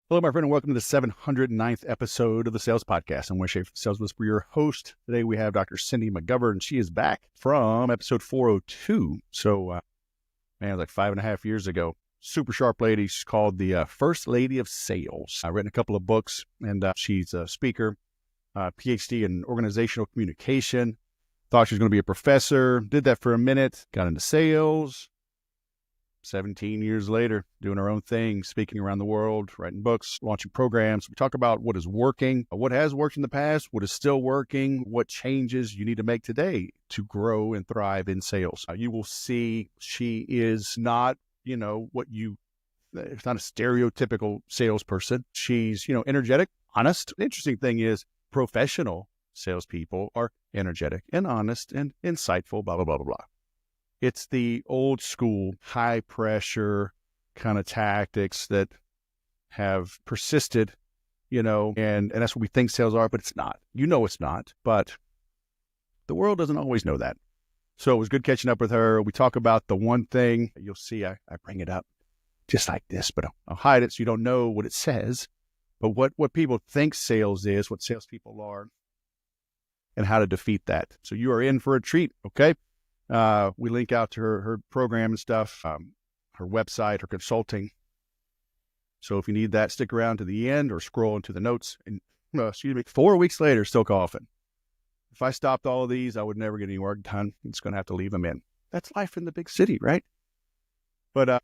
Hello, my friend, and welcome to the 709th episode of the Sales Podcast. I'm Wes Schaefer, Sales Whisperer, your host. Today we have Dr. Cindy McGovern. She is back from episode 402. So, man, it was like 5.5 years ago. Super sharp lady. She's called the First Lady of Sales. I've written a couple of books, and she's a speaker, PhD in organizational communication. Thought she was going to be a professor. Did that for a minute. Got into sales. 17 years later, doing our own thing, speaking around the world, writing books, launching programs. We talk about what is working, what has worked in the past, what is still working, what changes you need to make today to grow and thrive in sales. You will see she is not, it's not a stereotypical salesperson. She's, energetic, honest. The interesting thing is professional salespeople are energetic and honest and insightful, blah, blah, blah, blah, blah. It's the old school, high pressure kind of tactics that have persisted, and that's what we think sales are, but it's not. It's not, but the world doesn't always know that. So it was good catching up with her. We talk about the one thing. You'll see I bring it up just like this, but I'll hide it so you don't know what it says. But what people think sales is, what salespeople are, and how to defeat that. So you are in for a treat, okay? We link out to her program and stuff, her website, her consulting. So if you need that, stick around to the end or scroll into the notes. And 4 weeks later, still coughing. If I stopped all of these, I would never get any work done. It's going to have to leave them in. That's life in the big city, right? But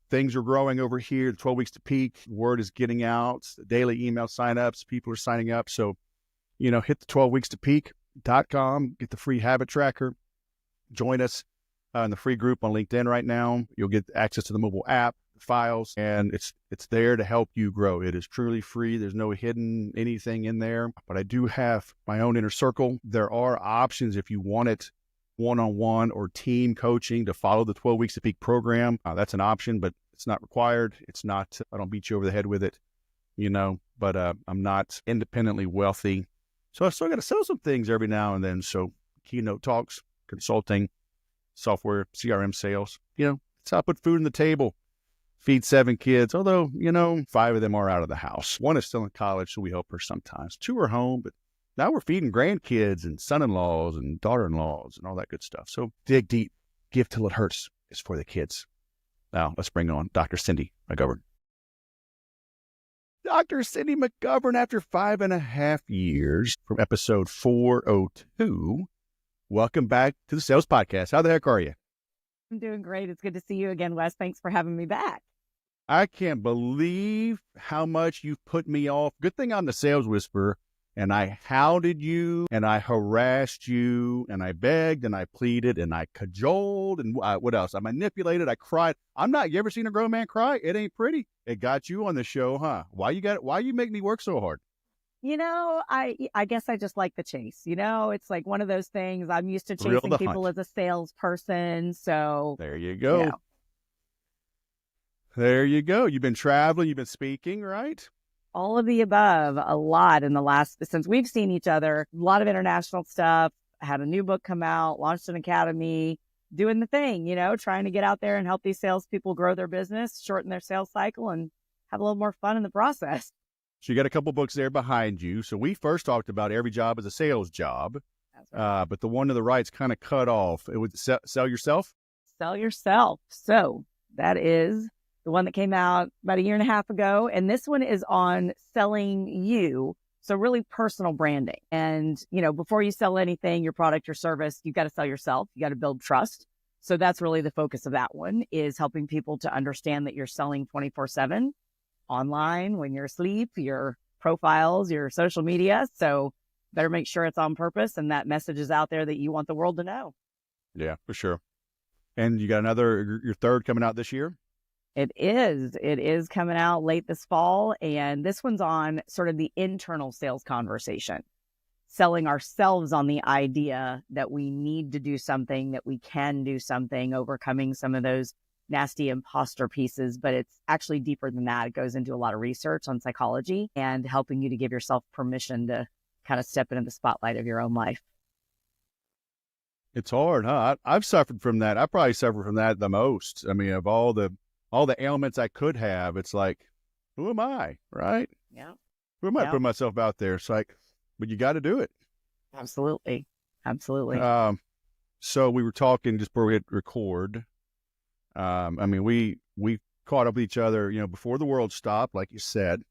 things are growing over here. The 12 weeks to peak. Word is getting out. Daily email signups. People are signing up. So, hit the 12weekstopeak.com. Get the free habit tracker. Join us in the free group on LinkedIn right now. You'll get access to the mobile app, the files, and it's there to help you grow. It is truly free. There's no hidden anything in there. But I do have my own inner circle. There are options if you want it one-on-one or team coaching to follow the 12 Weeks to Peak program. That's an option, but it's not required. It's not, I don't beat you over the head with it, but I'm not independently wealthy. So I still got to sell some things every now and then. So keynote talks, consulting, software, CRM sales. It's how I put food on the table, feed 7 kids, although, 5 of them are out of the house. 1 is still in college, so we help her sometimes. 2 are home, but now we're feeding grandkids and son-in-laws and daughter-in-laws and all that good stuff. So dig deep. Give till it hurts is for the kids. Now let's bring on Dr. Cindy McGovern. Dr. Cindy McGovern, after 5.5 years from episode 402, welcome back to the Sales Podcast. How the heck are you? I'm doing great. It's good to see you again, Wes. Thanks for having me back. I can't believe how much you've put me off. Good thing I'm the Sales Whisperer, and I hounded you, and I harassed you, and I begged, and I pleaded, and I cajoled, and what else? I manipulated, I cried. You ever seen a grown man cry? It ain't pretty. It got you on the show, huh? Why you make me work so hard? I guess I just like the chase. It's like one of those things. I'm used to chasing people as a salesperson. So there you go. There you go. You've been traveling, you've been speaking, right? All of the above, a lot since we've seen each other, a lot of international stuff. I had a new book come out, launched an academy, doing the thing, trying to get out there and help these salespeople grow their business, shorten their sales cycle, and have a little more fun in the process. So you got a couple books there behind you. So we first talked about every job is a sales job. That's right. But the one to the right's kind of cut off. It was Sell Yourself? Sell Yourself. So that is the one that came out about 1.5 years ago. And this one is on selling you. So really personal branding. And, before you sell anything, your product, your service, you've got to sell yourself. You got to build trust. So that's really the focus of that one, is helping people to understand that you're selling 24/7. Online, when you're asleep, your profiles, your social media. So better make sure it's on purpose and that message is out there that you want the world to know. Yeah, for sure. And you got your third coming out this year? It is coming out late this fall. And this one's on sort of the internal sales conversation, selling ourselves on the idea that we need to do something, that we can do something, overcoming some of those nasty imposter pieces, but it's actually deeper than that. It goes into a lot of research on psychology and helping you to give yourself permission to kind of step into the spotlight of your own life. It's hard, huh? I've suffered from that. I probably suffer from that the most. I mean, of all the ailments I could have, it's like who am I, right? Yeah. Who am I to Yeah. put myself out there? It's like, but you got to do it. Absolutely. Absolutely. So we were talking just before we hit record. I mean, we caught up with each other, before the world stopped, like you said.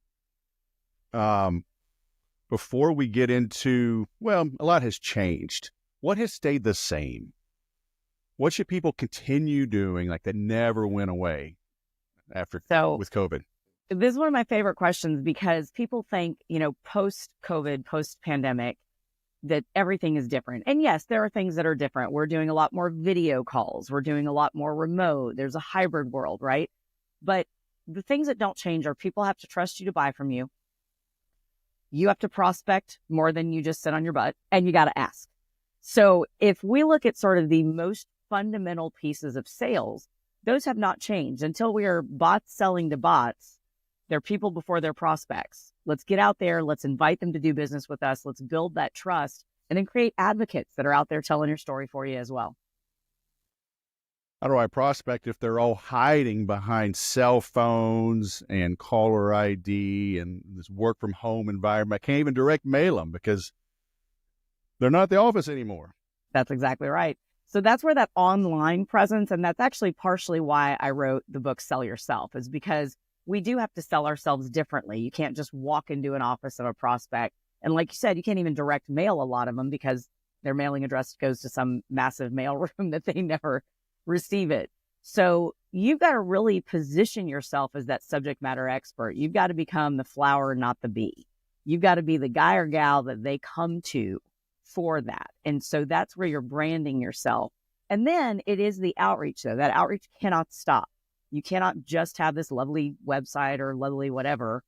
Before we get into, well, a lot has changed. What has stayed the same? What should people continue doing, like that never went away with COVID? This is one of my favorite questions because people think, post-COVID, post-pandemic, that everything is different. And yes, there are things that are different. We're doing a lot more video calls. We're doing a lot more remote. There's a hybrid world, right? But the things that don't change are people have to trust you to buy from you. You have to prospect more than you just sit on your butt, and you got to ask. So if we look at sort of the most fundamental pieces of sales, those have not changed until we are bots selling to bots. They're people before they're prospects. Let's get out there. Let's invite them to do business with us. Let's build that trust and then create advocates that are out there telling your story for you as well. How do I prospect if they're all hiding behind cell phones and caller ID and this work from home environment? I can't even direct mail them because they're not at the office anymore. That's exactly right. So that's where that online presence, and that's actually partially why I wrote the book Sell Yourself, is because we do have to sell ourselves differently. You can't just walk into an office of a prospect. And like you said, you can't even direct mail a lot of them because their mailing address goes to some massive mail room that they never receive it. So you've got to really position yourself as that subject matter expert. You've got to become the flower, not the bee. You've got to be the guy or gal that they come to for that. And so that's where you're branding yourself. And then it is the outreach, though. That outreach cannot stop. You cannot just have this lovely website or lovely whatever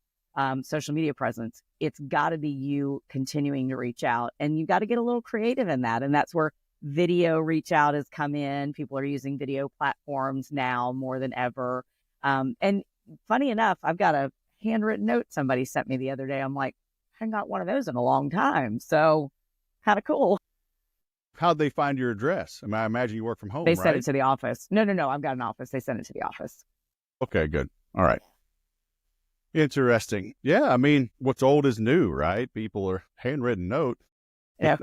social media presence. It's got to be you continuing to reach out, and you got to get a little creative in that. And that's where video reach out has come in. People are using video platforms now more than ever. And funny enough, I've got a handwritten note somebody sent me the other day. I'm like, I haven't got one of those in a long time. So kind of cool. How'd they find your address? I mean, I imagine you work from home, They right? sent it to the office. No, I've got an office. They sent it to the office. Okay, good. All right. Interesting. Yeah, I mean, what's old is new, right? People are handwritten note. Yeah.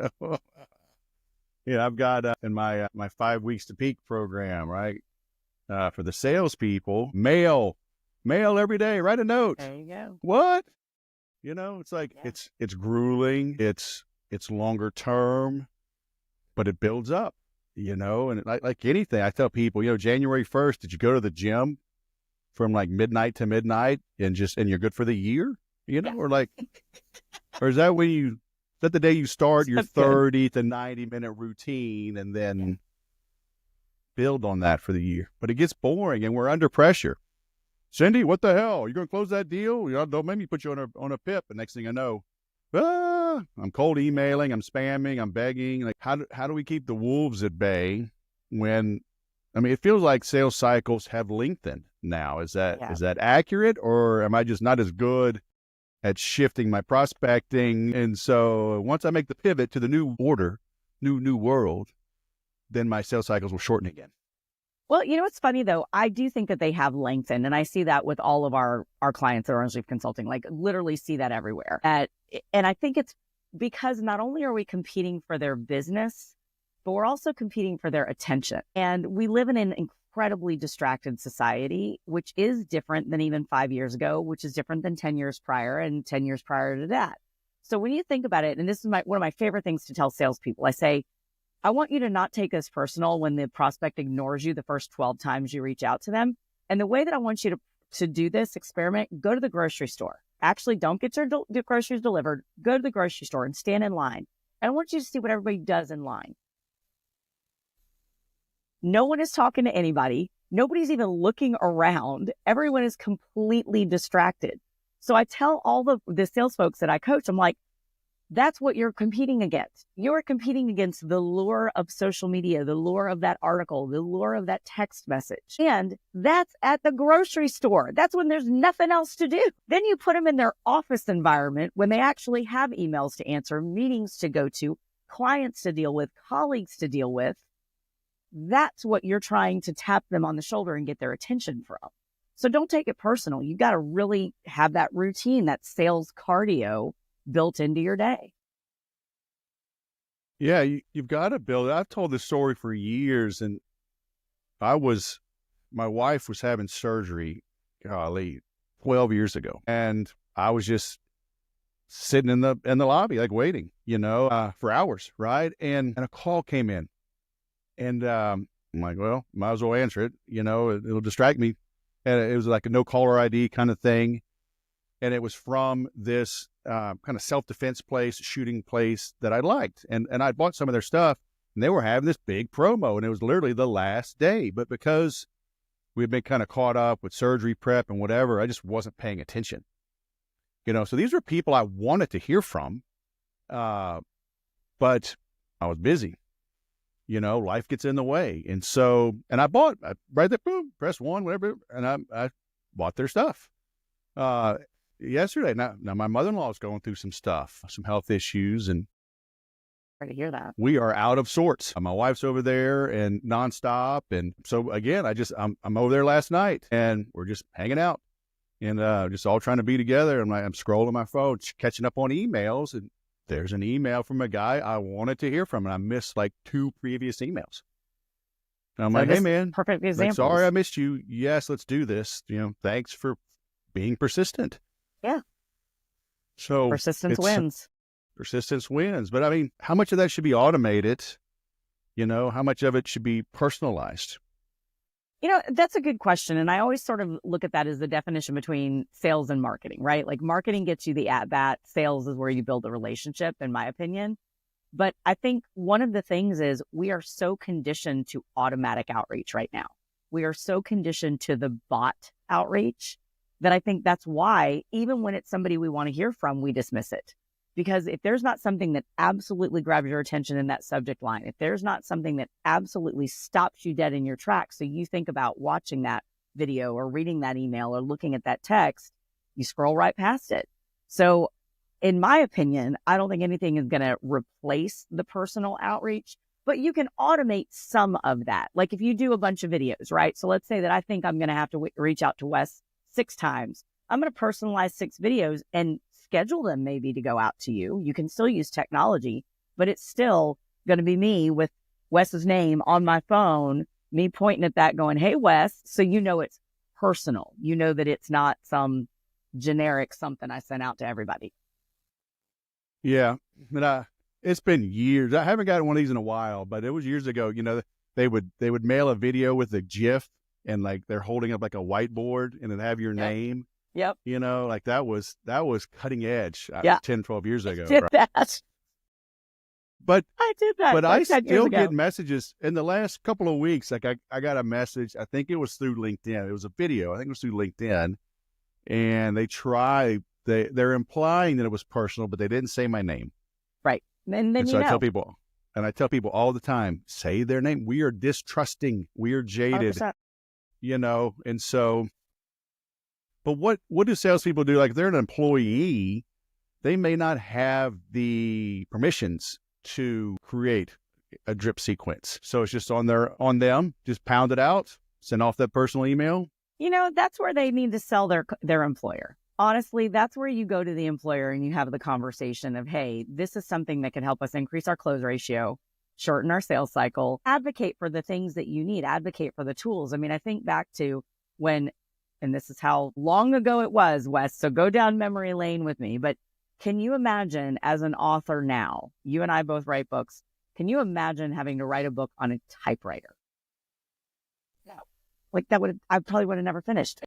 I've got in my 5 weeks to peak program, right? For the salespeople, mail every day. Write a note. There you go. What? It's like it's grueling. It's longer term, but it builds up. And like anything, I tell people, January 1st, did you go to the gym from like midnight to midnight and you're good for the year? Or is that is that the day you start your 30 to 90-minute routine and then build on that for the year? But it gets boring and we're under pressure. Cindy, what the hell? You going to close that deal? Don't make me put you on a PIP. The next thing I know, I'm cold emailing, I'm spamming, I'm begging. Like, how do we keep the wolves at bay when, it feels like sales cycles have lengthened now. Is that accurate, or am I just not as good at shifting my prospecting? And so once I make the pivot to the new order, new world, then my sales cycles will shorten again. Well, what's funny though, I do think that they have lengthened, and I see that with all of our clients at Orange Leaf Consulting, like literally see that everywhere. And I think it's because not only are we competing for their business, but we're also competing for their attention. And we live in an incredibly distracted society, which is different than even 5 years ago, which is different than 10 years prior and 10 years prior to that. So when you think about it, and this is one of my favorite things to tell salespeople, I say, I want you to not take this personal when the prospect ignores you the first 12 times you reach out to them. And the way that I want you to do this experiment, go to the grocery store. Actually, don't get your groceries delivered. Go to the grocery store and stand in line. And I want you to see what everybody does in line. No one is talking to anybody. Nobody's even looking around. Everyone is completely distracted. So I tell all the sales folks that I coach, I'm like, that's what you're competing against. You're competing against the lure of social media, the lure of that article, the lure of that text message. And that's at the grocery store. That's when there's nothing else to do. Then you put them in their office environment when they actually have emails to answer, meetings to go to, clients to deal with, colleagues to deal with. That's what you're trying to tap them on the shoulder and get their attention from. So don't take it personal. You got to really have that routine, that sales cardio built into your day. Yeah, you've got to build it. I've told this story for years, and my wife was having surgery, golly, 12 years ago. And I was just sitting in the lobby, like waiting, for hours, right? And a call came in, and I'm like, well, might as well answer it. It'll distract me. And it was like a no caller ID kind of thing. And it was from this kind of self-defense place, shooting place that I liked. And I bought some of their stuff, and they were having this big promo, and it was literally the last day. But because we had been kind of caught up with surgery prep and whatever, I just wasn't paying attention. So these were people I wanted to hear from, but I was busy. Life gets in the way. And so, and I bought, right there, boom, press one, whatever, and I bought their stuff. Yesterday, now my mother-in-law is going through some stuff, some health issues, and Sorry to hear that. we are out of sorts. My wife's over there and nonstop. And so again, I'm over there last night, and we're just hanging out and just all trying to be together. I'm scrolling my phone, catching up on emails, and there's an email from a guy I wanted to hear from, and I missed like 2 previous emails. And I'm like, hey man, perfect example. Sorry I missed you. Yes, let's do this. Thanks for being persistent. Yeah. So persistence wins. Persistence wins. But I mean, how much of that should be automated? How much of it should be personalized? That's a good question. And I always sort of look at that as the definition between sales and marketing, right? Like marketing gets you the at-bat. Sales is where you build a relationship, in my opinion. But I think one of the things is we are so conditioned to automatic outreach right now. We are so conditioned to the bot outreach that I think that's why, even when it's somebody we want to hear from, we dismiss it. Because if there's not something that absolutely grabs your attention in that subject line, if there's not something that absolutely stops you dead in your tracks, so you think about watching that video or reading that email or looking at that text, you scroll right past it. So in my opinion, I don't think anything is going to replace the personal outreach, but you can automate some of that. Like if you do a bunch of videos, right? So let's say that I think I'm going to have to reach out to Wes 6 times. I'm going to personalize 6 videos and schedule them maybe to go out to you. You can still use technology, but it's still going to be me with Wes's name on my phone, me pointing at that going, hey, Wes. So it's personal. That it's not some generic something I sent out to everybody. Yeah. And it's been years. I haven't gotten one of these in a while, but it was years ago. They would mail a video with a GIF, and like they're holding up like a whiteboard, and it'd have your name. Yep. Like that was cutting edge 10, 12 years ago. I did that. But I did that. But I still get messages in the last couple of weeks. Like I got a message, I think it was through LinkedIn. It was a video. I think it was through LinkedIn. And they're implying that it was personal, but they didn't say my name. Right. And then so I tell people all the time, say their name. We are distrusting. We are jaded. 100%. And so, but what do salespeople do? Like if they're an employee, they may not have the permissions to create a drip sequence. So it's just on them, just pound it out, send off that personal email. That's where they need to sell their employer. Honestly, that's where you go to the employer and you have the conversation of, hey, this is something that can help us increase our close ratio, shorten our sales cycle, advocate for the things that you need, advocate for the tools. I mean, I think back to when, and this is how long ago it was, Wes, so go down memory lane with me, but can you imagine as an author now, you and I both write books, can you imagine having to write a book on a typewriter? No. Like I probably would have never finished.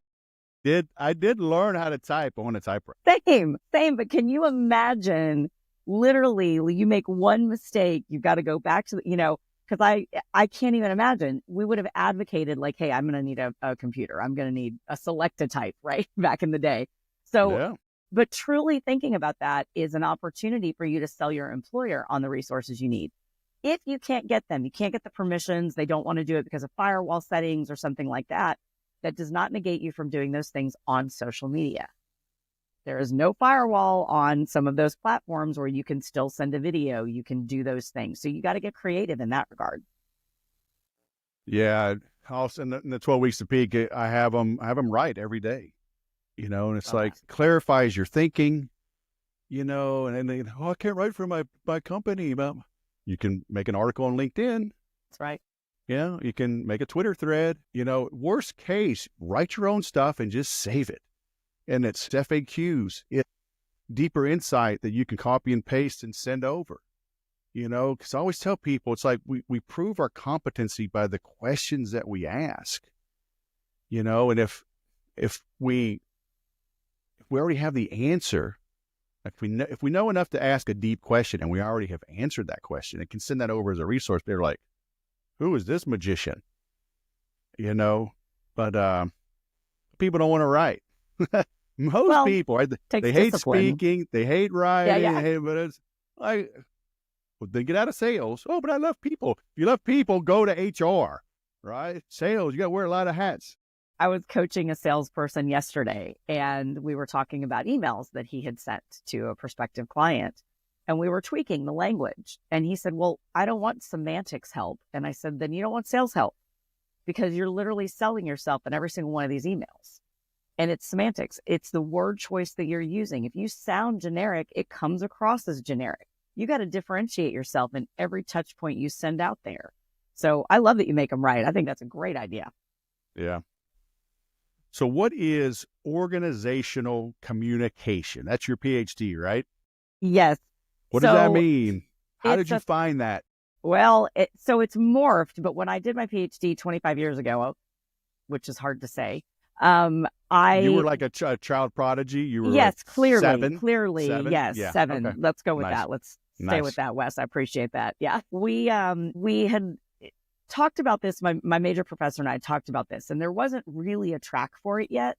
I did learn how to type on a typewriter. Same. But can you imagine literally you make one mistake, you've got to go back to because I can't even imagine. We would have advocated like, hey, I'm going to need a computer. I'm going to need a Select-A-Type, right? Back in the day. So, yeah. But truly thinking about that is an opportunity for you to sell your employer on the resources you need. If you can't get them, you can't get the permissions, they don't want to do it because of firewall settings or something like that, that does not negate you from doing those things on social media. There is no firewall on some of those platforms where you can still send a video, you can do those things. So you got to get creative in that regard. Yeah. also in the 12 weeks to peak, I have them write every day, and it's like clarifies your thinking, and then they, I can't write for my company. But you can make an article on LinkedIn. That's right. Yeah. You can make a Twitter thread, worst case, write your own stuff and just save it. And it's FAQs, deeper insight that you can copy and paste and send over. Because I always tell people, it's like we prove our competency by the questions that we ask, and if we already have the answer, if we know enough to ask a deep question and we already have answered that question and can send that over as a resource, they're like, who is this magician? But people don't want to write. Most people, right? They hate speaking, they hate writing, but it's like, well, then get out of sales. Oh, but I love people. If you love people, go to HR, right? Sales, you got to wear a lot of hats. I was coaching a salesperson yesterday, and we were talking about emails that he had sent to a prospective client, and we were tweaking the language. And he said, well, I don't want semantics help. And I said, then you don't want sales help, because you're literally selling yourself in every single one of these emails. And it's semantics. It's the word choice that you're using. If you sound generic, it comes across as generic. You got to differentiate yourself in every touch point you send out there. So I love that you make them right. I think that's a great idea. Yeah. So what is organizational communication? That's your PhD, right? Yes. What does that mean? How did you find that? Well, so it's morphed, but when I did my PhD 25 years ago, which is hard to say, you were like a child prodigy. You were yes, clearly, seven? Yes, yeah. 7. Okay. Let's go with that. Let's stay with that, Wes. I appreciate that. Yeah, we had talked about this. My major professor and I talked about this, and there wasn't really a track for it yet.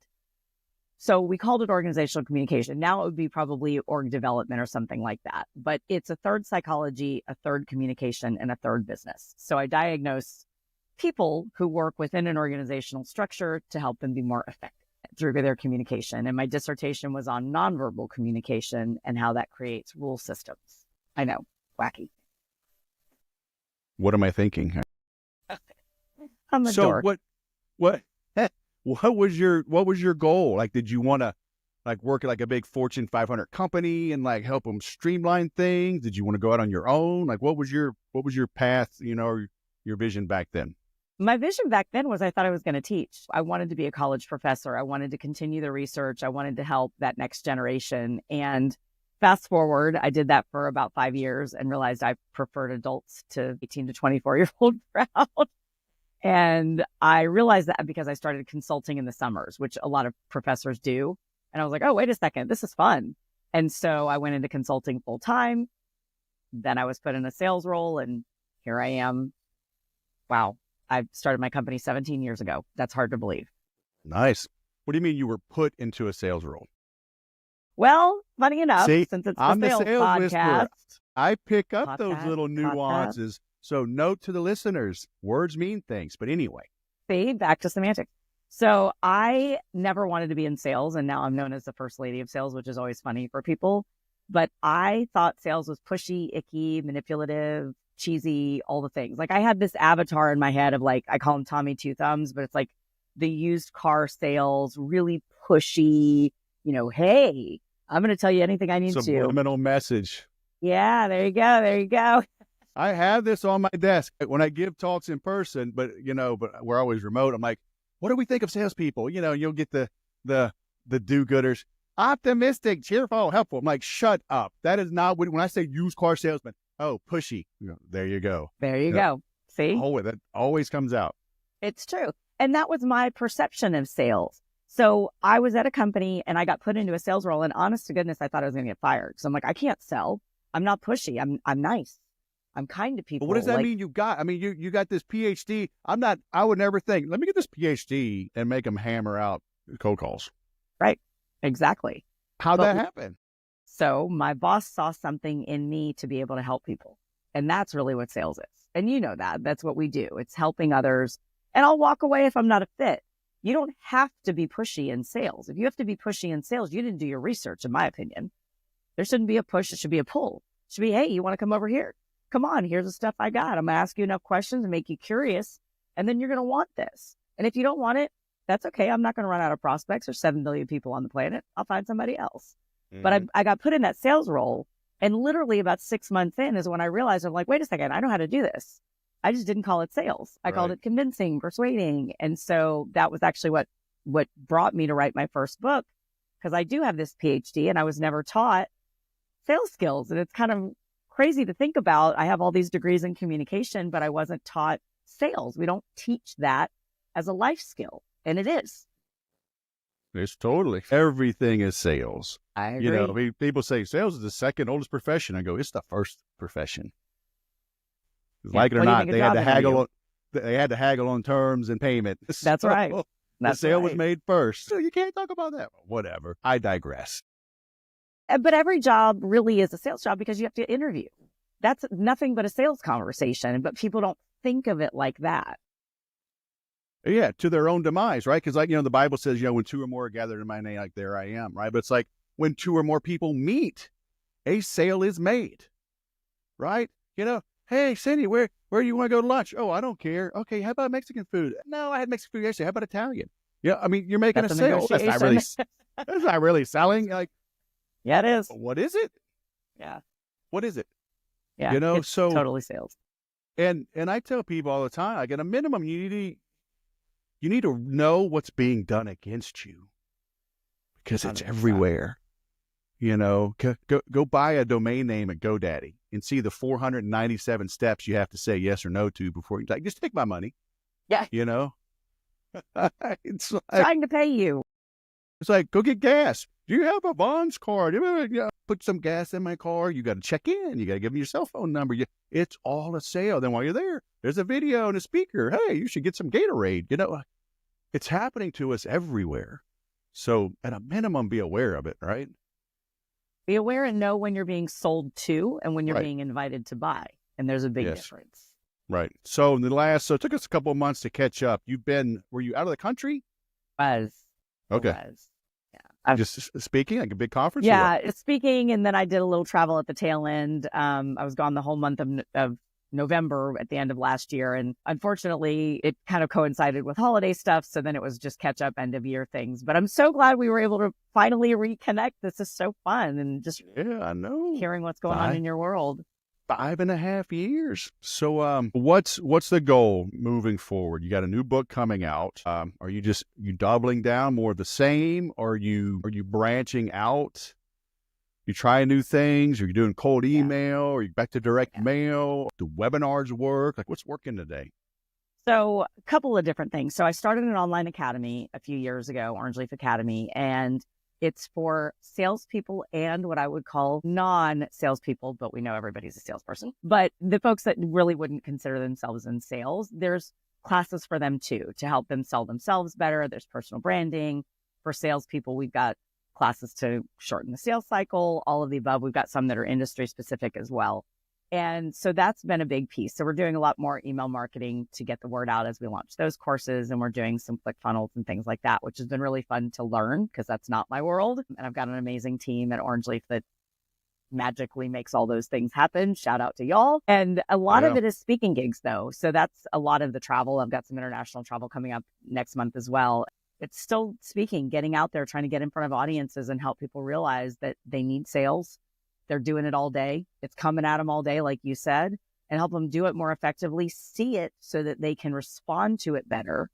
So we called it organizational communication. Now it would be probably org development or something like that. But it's a third psychology, a third communication, and a third business. So I diagnose people who work within an organizational structure to help them be more effective through their communication. And my dissertation was on nonverbal communication and how that creates rule systems. I know, wacky. What am I thinking? I'm a dork. What was your goal? Like, did you want to work at like a big Fortune 500 company and like help them streamline things? Did you want to go out on your own? Like, what was your path, or your vision back then? My vision back then was I thought I was going to teach. I wanted to be a college professor. I wanted to continue the research. I wanted to help that next generation. And fast forward, I did that for about 5 years and realized I preferred adults to 18 to 24-year-old crowd. And I realized that because I started consulting in the summers, which a lot of professors do. And I was like, oh, wait a second, this is fun. And so I went into consulting full time. Then I was put in a sales role, and here I am. Wow. I started my company 17 years ago. That's hard to believe. Nice. What do you mean you were put into a sales role? Well, funny enough, See, since it's I'm the sales podcast, whisperer. I pick up those little nuances. So note to the listeners, words mean things. But anyway. See, back to semantics. So I never wanted to be in sales, and now I'm known as the first lady of sales, which is always funny for people. But I thought sales was pushy, icky, manipulative, cheesy, all the things. Like I had this avatar in my head of like, I call him Tommy Two Thumbs, but it's like the used car sales, really pushy, hey, I'm going to tell you anything I need to. Subliminal message. Yeah, there you go. There you go. I have this on my desk when I give talks in person, but we're always remote. I'm like, what do we think of salespeople? You'll get the do-gooders. Optimistic, cheerful, helpful. I'm like, shut up. That is not when I say used car salesman. Oh, pushy. There you go. There you go. See? Oh, that always comes out. It's true. And that was my perception of sales. So I was at a company and I got put into a sales role, and honest to goodness, I thought I was going to get fired. So I'm like, I can't sell. I'm not pushy. I'm nice. I'm kind to people. But what does that mean you got? I mean, you got this PhD. I would never think, let me get this PhD and make them hammer out cold calls. Right. Exactly. How'd that happen? So my boss saw something in me to be able to help people. And that's really what sales is. And you know that. That's what we do. It's helping others. And I'll walk away if I'm not a fit. You don't have to be pushy in sales. If you have to be pushy in sales, you didn't do your research, in my opinion. There shouldn't be a push. It should be a pull. It should be, hey, you want to come over here? Come on, here's the stuff I got. I'm going to ask you enough questions and make you curious. And then you're going to want this. And if you don't want it, that's okay. I'm not going to run out of prospects. There's 7 billion people on the planet. I'll find somebody else. Mm-hmm. But I got put in that sales role. And literally about 6 months in is when I realized, I'm like, wait a second, I know how to do this. I just didn't call it sales. I called it convincing, persuading. And so that was actually what brought me to write my first book, because I do have this PhD and I was never taught sales skills. And it's kind of crazy to think about. I have all these degrees in communication, but I wasn't taught sales. We don't teach that as a life skill. And it is. It's totally. Everything is sales. I agree. You know, people say sales is the second oldest profession. I go, it's the first profession. Like it or not, they had to haggle. They had to haggle on terms and payment. That's right. The sale was made first. So you can't talk about that. Whatever. I digress. But every job really is a sales job because you have to interview. That's nothing but a sales conversation, but people don't think of it like that. Yeah, to their own demise, right? Because, like, you know, the Bible says, you know, when 2 or more are gathered in my name, like, there I am, right? But it's like when 2 or more people meet, a sale is made, right? You know, hey, Cindy, where do you want to go to lunch? Oh, I don't care. Okay, how about Mexican food? No, I had Mexican food yesterday. How about Italian? Yeah, I mean, you're making a sale. That's not really selling. Like, yeah, it is. What is it? Yeah. What is it? Yeah, you know, it's so totally sales. And I tell people all the time, like, at a minimum, you need to know what's being done against you, because it's 100%. Everywhere. You know, go buy a domain name at GoDaddy and see the 497 steps you have to say yes or no to before you just take my money. Yeah. You know, it's like, trying to pay you. It's like, go get gas. Do you have a Bonds card? Put some gas in my car. You got to check in. You got to give them your cell phone number. It's all a sale. Then while you're there, there's a video and a speaker. Hey, you should get some Gatorade. You know, it's happening to us everywhere. So at a minimum, be aware of it, right? Be aware and know when you're being sold to and when you're being invited to buy. And there's a big difference. Right. So it took us a couple of months to catch up. Were you out of the country? Okay. Yeah. Just speaking, like a big conference? Yeah, speaking. And then I did a little travel at the tail end. I was gone the whole month of November at the end of last year. And unfortunately, it kind of coincided with holiday stuff. So then it was just catch up end of year things. But I'm so glad we were able to finally reconnect. This is so fun. And just I know, hearing what's going on in your world. 5.5 years. So what's the goal moving forward? You got a new book coming out. Are you doubling down more of the same? Or are you branching out? You trying new things? Are you doing cold email? Are you back to direct mail? Do webinars work? Like, what's working today? So a couple of different things. So I started an online academy a few years ago, Orange Leaf Academy, and it's for salespeople and what I would call non-salespeople, but we know everybody's a salesperson. But the folks that really wouldn't consider themselves in sales, there's classes for them too, to help them sell themselves better. There's personal branding. For salespeople, we've got classes to shorten the sales cycle, all of the above. We've got some that are industry specific as well. And so that's been a big piece. So we're doing a lot more email marketing to get the word out as we launch those courses. And we're doing some ClickFunnels and things like that, which has been really fun to learn because that's not my world. And I've got an amazing team at Orange Leaf that magically makes all those things happen. Shout out to y'all. And a lot of it is speaking gigs though. So that's a lot of the travel. I've got some international travel coming up next month as well. It's still speaking, getting out there, trying to get in front of audiences and help people realize that they need sales. They're doing it all day. It's coming at them all day, like you said, and help them do it more effectively, see it so that they can respond to it better,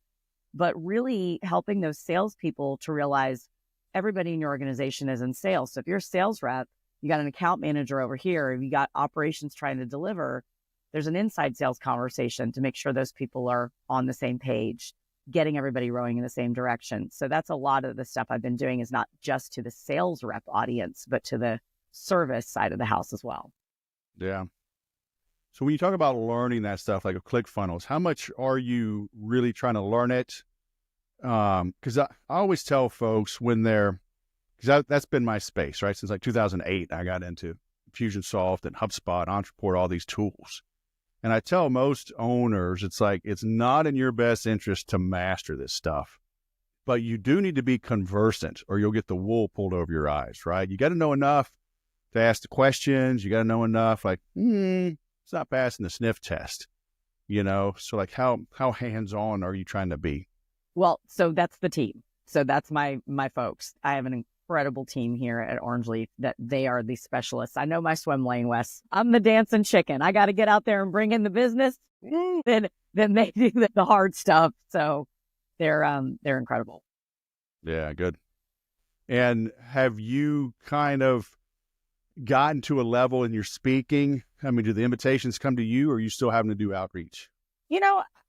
but really helping those salespeople to realize everybody in your organization is in sales. So if you're a sales rep, you got an account manager over here, if you got operations trying to deliver, there's an inside sales conversation to make sure those people are on the same page, getting everybody rowing in the same direction. So that's a lot of the stuff I've been doing is not just to the sales rep audience, but to the service side of the house as well. Yeah. So when you talk about learning that stuff, like a ClickFunnels, how much are you really trying to learn it? Because I always tell folks because that's been my space, right? Since like 2008, I got into Infusionsoft and HubSpot, Entreport, all these tools. And I tell most owners, it's like, it's not in your best interest to master this stuff, but you do need to be conversant or you'll get the wool pulled over your eyes, right? You got to know enough to ask the questions. You got to know enough, like, it's not passing the sniff test. So like how hands-on are you trying to be? Well, so that's the team. So that's my folks. I have an incredible team here at Orange Leaf that they are the specialists. I know my swim lane, Wes. I'm the dancing chicken. I got to get out there and bring in the business. Then they do the hard stuff. So they're incredible. Yeah, good. And have you kind of gotten to a level in your speaking? I mean, do the invitations come to you, or are you still having to do outreach?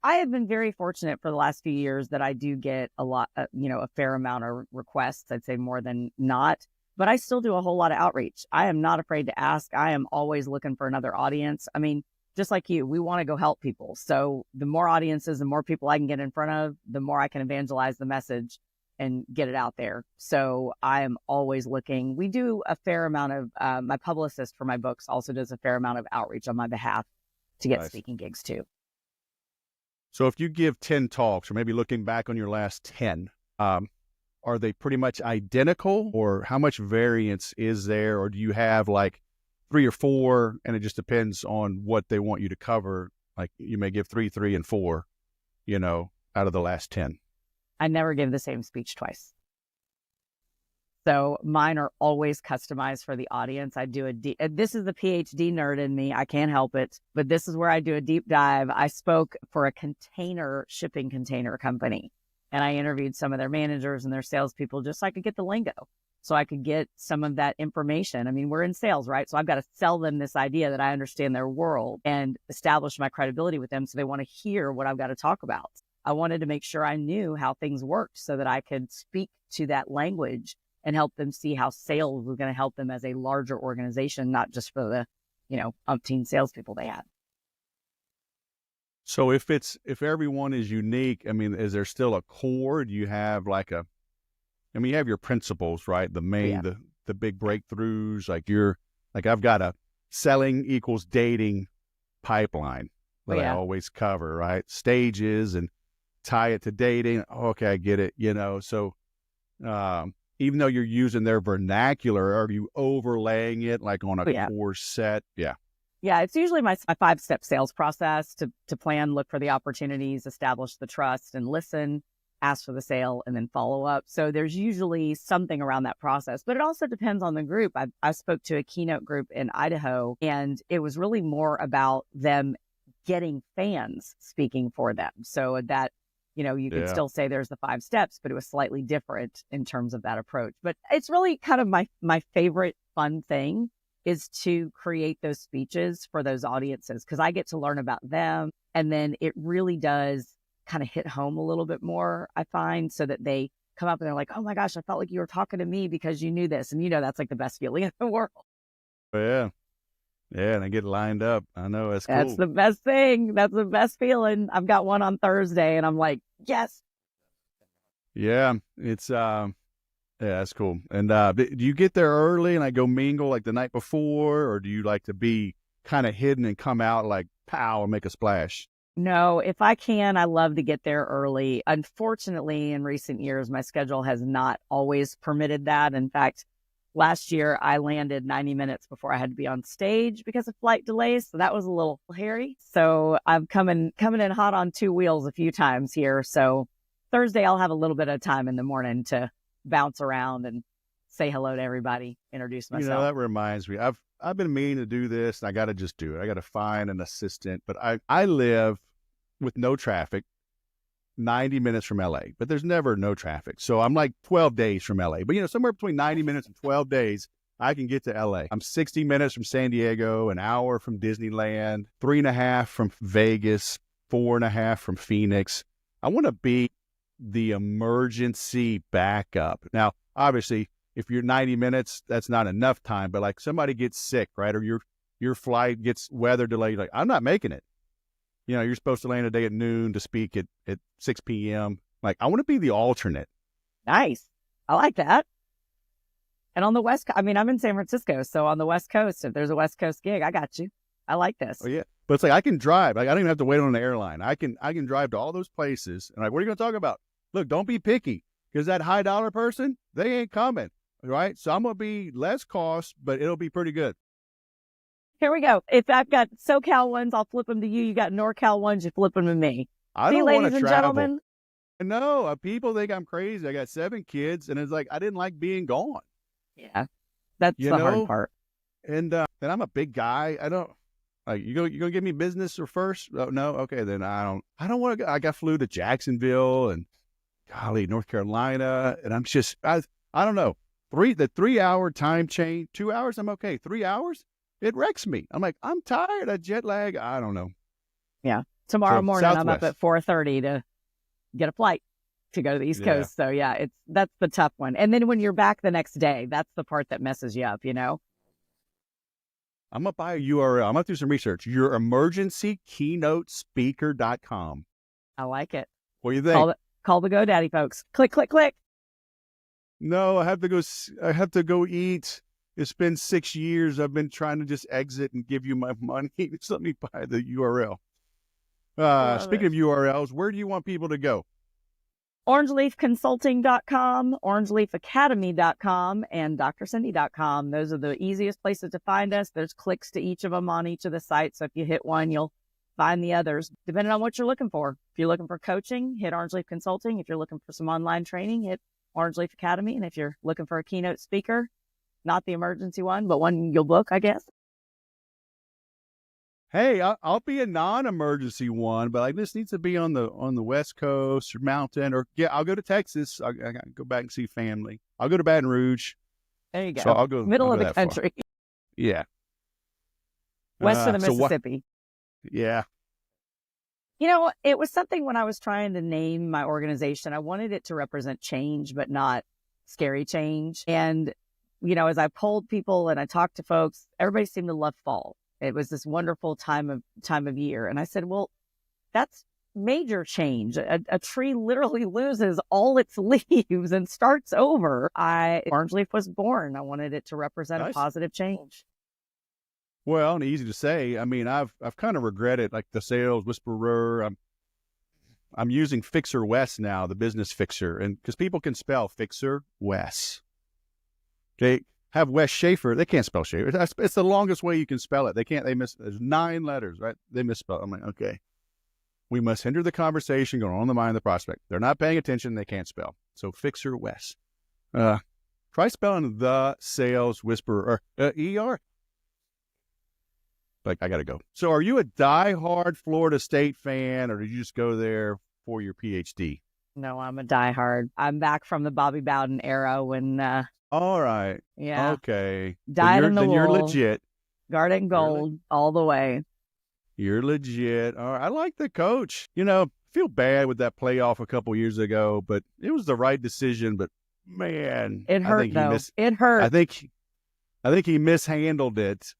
I have been very fortunate for the last few years that I do get a lot, a fair amount of requests. I'd say more than not, but I still do a whole lot of outreach. I am not afraid to ask. I am always looking for another audience. I mean, just like you, we want to go help people. So the more audiences, the more people I can get in front of, the more I can evangelize the message and get it out there. So I am always looking. We do a fair amount of, my publicist for my books also does a fair amount of outreach on my behalf to get speaking gigs too. So if you give 10 talks, or maybe looking back on your last 10, are they pretty much identical, or how much variance is there? Or do you have like 3 or 4 and it just depends on what they want you to cover? Like you may give 3, 3, and 4, out of the last 10. I never give the same speech twice. So mine are always customized for the audience. I do this is the PhD nerd in me. I can't help it, but this is where I do a deep dive. I spoke for a shipping container company, and I interviewed some of their managers and their salespeople just so I could get the lingo, so I could get some of that information. I mean, we're in sales, right? So I've got to sell them this idea that I understand their world and establish my credibility with them, so they want to hear what I've got to talk about. I wanted to make sure I knew how things worked so that I could speak to that language and help them see how sales was going to help them as a larger organization, not just for the, umpteen salespeople they had. So if everyone is unique, I mean, is there still a core? Do you have you have your principles, right? The main, the big breakthroughs, I've got a selling equals dating pipeline that I always cover, right? Stages and tie it to dating. Okay, I get it. So, even though you're using their vernacular, are you overlaying it like on a core set? Yeah. Yeah, it's usually my 5-step sales process to plan, look for the opportunities, establish the trust, and listen, ask for the sale, and then follow up. So there's usually something around that process, but it also depends on the group. I spoke to a keynote group in Idaho, and it was really more about them getting fans speaking for them. So that, you could still say there's the 5 steps, but it was slightly different in terms of that approach. But it's really kind of my favorite fun thing is to create those speeches for those audiences, because I get to learn about them. And then it really does kind of hit home a little bit more, I find, so that they come up and they're like, oh my gosh, I felt like you were talking to me because you knew this. And that's like the best feeling in the world. Yeah. Yeah, and I get lined up. I know, that's cool. That's the best thing. That's the best feeling. I've got one on Thursday, and I'm like, yes. Yeah, it's that's cool. And do you get there early and go mingle like the night before, or do you like to be kind of hidden and come out like pow and make a splash? No, if I can, I love to get there early. Unfortunately, in recent years, my schedule has not always permitted that. In fact, last year, I landed 90 minutes before I had to be on stage because of flight delays. So that was a little hairy. So I'm coming in hot on 2 wheels a few times here. So Thursday, I'll have a little bit of time in the morning to bounce around and say hello to everybody, introduce myself. That reminds me. I've been meaning to do this, and I got to just do it. I got to find an assistant. But I live with no traffic, 90 minutes from LA, but there's never no traffic. So I'm like 12 days from LA, but somewhere between 90 minutes and 12 days, I can get to LA. I'm 60 minutes from San Diego, an hour from Disneyland, 3.5 from Vegas, 4.5 from Phoenix. I want to be the emergency backup. Now, obviously, if you're 90 minutes, that's not enough time, but like somebody gets sick, right? Or your flight gets weather delayed. Like, I'm not making it. You're supposed to land a day at noon to speak at 6 p.m. Like, I want to be the alternate. Nice. I like that. And on the West Coast, I'm in San Francisco. So on the West Coast, if there's a West Coast gig, I got you. I like this. Oh, yeah. But it's like, I can drive. Like, I don't even have to wait on an airline. I can drive to all those places. And like, what are you going to talk about? Look, don't be picky, because that high dollar person, they ain't coming. Right. So I'm going to be less cost, but it'll be pretty good. Here we go. If I've got SoCal ones, I'll flip them to you. You got NorCal ones, you flip them to me. I See, don't want ladies to and travel. gentlemen. No, people think I'm crazy. I got 7 kids, and it's like I didn't like being gone. Yeah, that's You the know? hard part. And I'm a big guy. I don't like you gonna give me business or first? Oh, no, okay, then I don't want to. I got flew to Jacksonville and golly, North Carolina, and I don't know. The 3-hour time change, 2 hours, I'm okay. 3 hours, it wrecks me. I'm like, I'm tired. I jet lag. I don't know. Yeah. Tomorrow So, morning, I'm up Southwest. at 4:30 to get a flight to go to the East Yeah. Coast. So yeah, that's the tough one. And then when you're back the next day, that's the part that messes you up, you know? I'm gonna buy a URL. I'm gonna do some research. Your emergencykeynote-speaker.com. I like it. What do you think? Call the GoDaddy folks. Click, click, click. No, I have to go. I have to go eat. It's been 6 years. I've been trying to just exit and give you my money. Just let me buy the URL. Speaking of URLs, where do you want people to go? OrangeLeafConsulting.com, OrangeLeafAcademy.com, and DrCindy.com. Those are the easiest places to find us. There's clicks to each of them on each of the sites. So if you hit one, you'll find the others, depending on what you're looking for. If you're looking for coaching, hit Orange Leaf Consulting. If you're looking for some online training, hit Orange Leaf Academy. And if you're looking for a keynote speaker, not the emergency one, but one you'll book, I guess. Hey, I'll be a non-emergency one, but like this needs to be on the West Coast or Mountain, or I'll go to Texas. I gotta go back and see family. I'll go to Baton Rouge. There you go. So I'll go middle of the that far. country, Yeah, west of the so Mississippi. Yeah, You know, it was something when I was trying to name my organization, I wanted it to represent change, but not scary change. And, you know, as I polled people and I talked to folks, everybody seemed to love fall. It was this wonderful time of year. And I said, well, that's major change. A tree literally loses all its leaves and starts over. Orange Leaf was born. I wanted it to represent Nice. a positive change. well, and easy to say. I mean, I've kind of regretted like the sales whisperer. I'm using Fixer Wes now, the business fixer, and because people can spell Fixer Wes. They have Wes Schaefer. They can't spell Schaefer. It's the longest way you can spell it. They can't. There's 9 letters, right? They misspell. I'm like, okay. We must hinder the conversation going on in the mind of the prospect. They're not paying attention. They can't spell. So Fixer Wes. Try spelling the sales whisperer or ER. Like, I got to go. So are you a diehard Florida State fan, or did you just go there for your PhD? No, I'm a diehard. I'm back from the Bobby Bowden era when, All right. yeah, Okay. dyed in the Then you're wool, legit. garden gold all the way. You're legit. All right. I like the coach. You know, feel bad with that playoff a couple years ago, but it was the right decision. But man, It hurt I think though. It hurt. I think he mishandled it.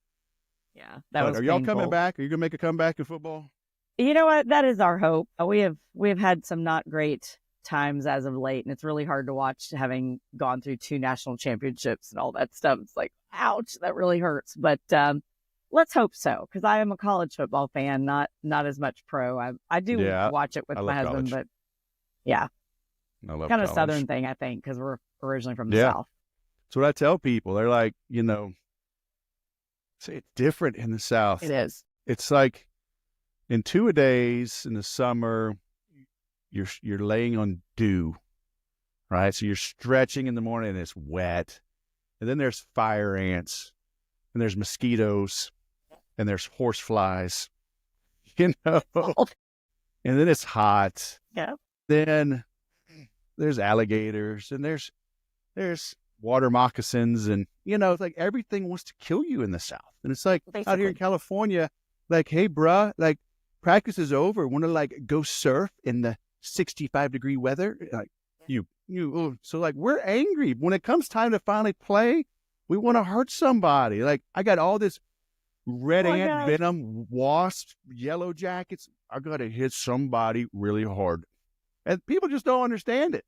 Yeah, that But was are y'all painful. coming back? Are you gonna make a comeback in football? You know what? That is our hope. We have had some not great times as of late, and it's really hard to watch having gone through 2 national championships and all that stuff. It's like, ouch, that really hurts. But let's hope so, because I am a college football fan, not as much pro. I do Yeah, watch it with I my love husband, college. but yeah, I love kind of college. Southern thing, I think, because we're originally from the Yeah. South. That's what I tell people. They're like, you know, say it's different in the South. It is. It's like in 2-a-days in the summer, you're laying on dew, right? So you're stretching in the morning and it's wet. And then there's fire ants and there's mosquitoes and there's horse flies, you know, and then it's hot. Yeah. Then there's alligators and there's water moccasins, and you know, it's like everything wants to kill you in the South. And it's like out here Basically. in California, like, hey, bruh, like practice is over. Want to like go surf in the 65-degree weather? Like so like we're angry when it comes time to finally play. We want to hurt somebody. Like I got all this red Oh my ant gosh. venom, wasps, yellow jackets. I got to hit somebody really hard, and people just don't understand it.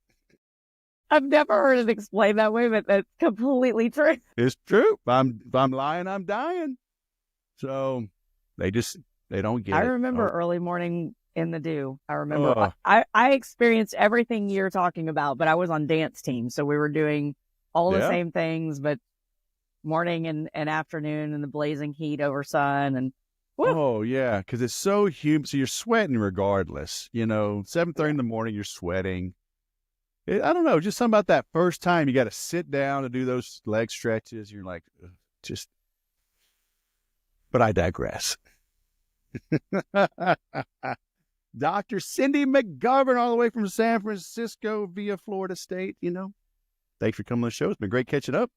I've never heard it explained that way, but that's completely true. It's true. If I'm lying, I'm dying. So they don't get I it. remember Oh, early morning in the dew. I remember Ugh. I experienced everything you're talking about, but I was on dance team. So we were doing all the Yeah. same things, but morning and afternoon in the blazing heat over sun. And woo, Oh, yeah, because it's so humid. So you're sweating regardless. 7:30 in the morning, you're sweating. I don't know, just something about that first time you got to sit down and do those leg stretches. You're like, "Ugh, just, but I digress." Dr. Cindy McGovern, all the way from San Francisco via Florida State. Thanks for coming on the show. It's been great catching up.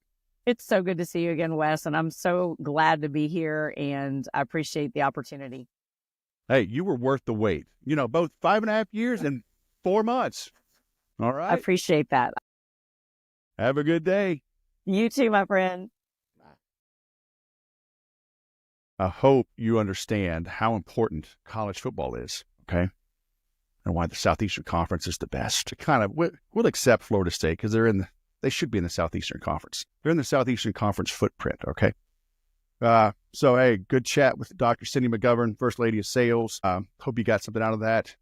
it's so good to see you again, Wes. And I'm so glad to be here. And I appreciate the opportunity. Hey, you were worth the wait. Both 5.5 years and 4 months. All I right. appreciate that. Have a good day. You too, my friend. I hope you understand how important college football is, okay? And why the Southeastern Conference is the best. We'll accept Florida State because they should be in the Southeastern Conference. They're in the Southeastern Conference footprint, okay? So, hey, good chat with Dr. Cindy McGovern, First Lady of Sales. Hope you got something out of that.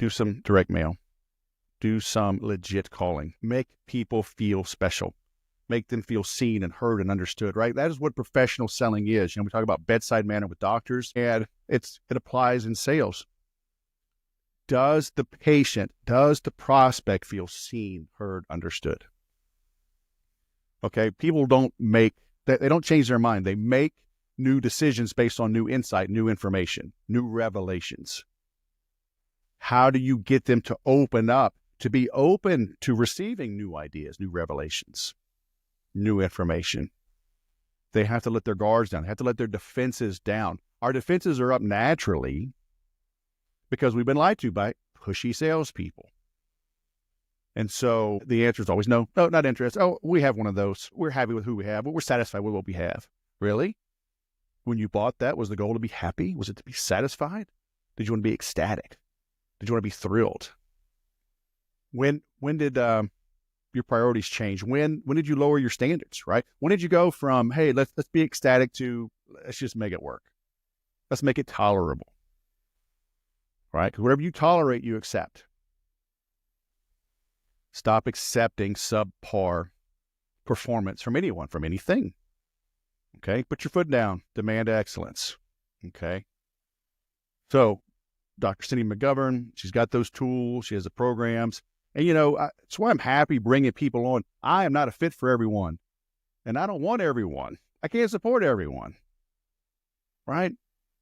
Do some direct mail. Do some legit calling. Make people feel special. Make them feel seen and heard and understood, right? That is what professional selling is. We talk about bedside manner with doctors, and it applies in sales. Does the prospect feel seen, heard, understood? Okay, people they don't change their mind. They make new decisions based on new insight, new information, new revelations. How do you get them to open up, to be open to receiving new ideas, new revelations, new information? They have to let their guards down. They have to let their defenses down. Our defenses are up naturally because we've been lied to by pushy salespeople. And so the answer is always no, not interested. Oh, we have one of those. We're happy with who we have, but we're satisfied with what we have. Really? When you bought that, was the goal to be happy? Was it to be satisfied? Did you want to be ecstatic? Did you want to be thrilled? When did your priorities change? When did you lower your standards, right? When did you go from, hey, let's be ecstatic to let's just make it work. Let's make it tolerable, right? Because whatever you tolerate, you accept. Stop accepting subpar performance from anyone, from anything. Okay? Put your foot down. Demand excellence. Okay? So, Dr. Cindy McGovern, she's got those tools. She has the programs. And, that's why I'm happy bringing people on. I am not a fit for everyone. And I don't want everyone. I can't support everyone. Right?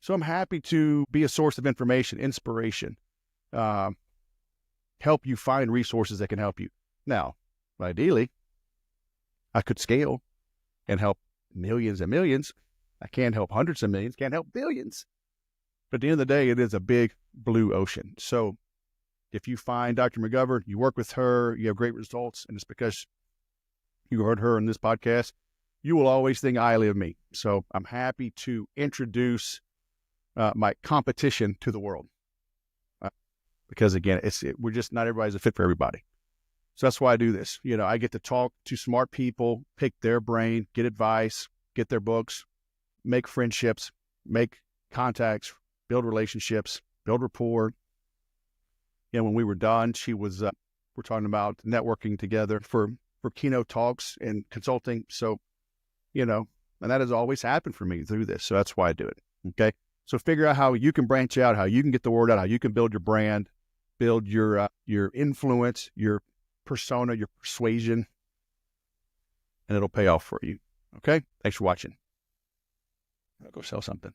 So I'm happy to be a source of information, inspiration, help you find resources that can help you. Now, ideally, I could scale and help millions and millions. I can't help hundreds of millions, can't help billions. But at the end of the day, it is a big blue ocean. So if you find Dr. McGovern, you work with her, you have great results, and it's because you heard her in this podcast, you will always think highly of me. So I'm happy to introduce my competition to the world. Because again, we're just not everybody's a fit for everybody. So that's why I do this. I get to talk to smart people, pick their brain, get advice, get their books, make friendships, make contacts, build relationships, build rapport. When we were done, we're talking about networking together for keynote talks and consulting. So, and that has always happened for me through this. So that's why I do it. Okay. So figure out how you can branch out, how you can get the word out, how you can build your brand, build your influence, your persona, your persuasion, and it'll pay off for you. Okay? Thanks for watching. I'll go sell something.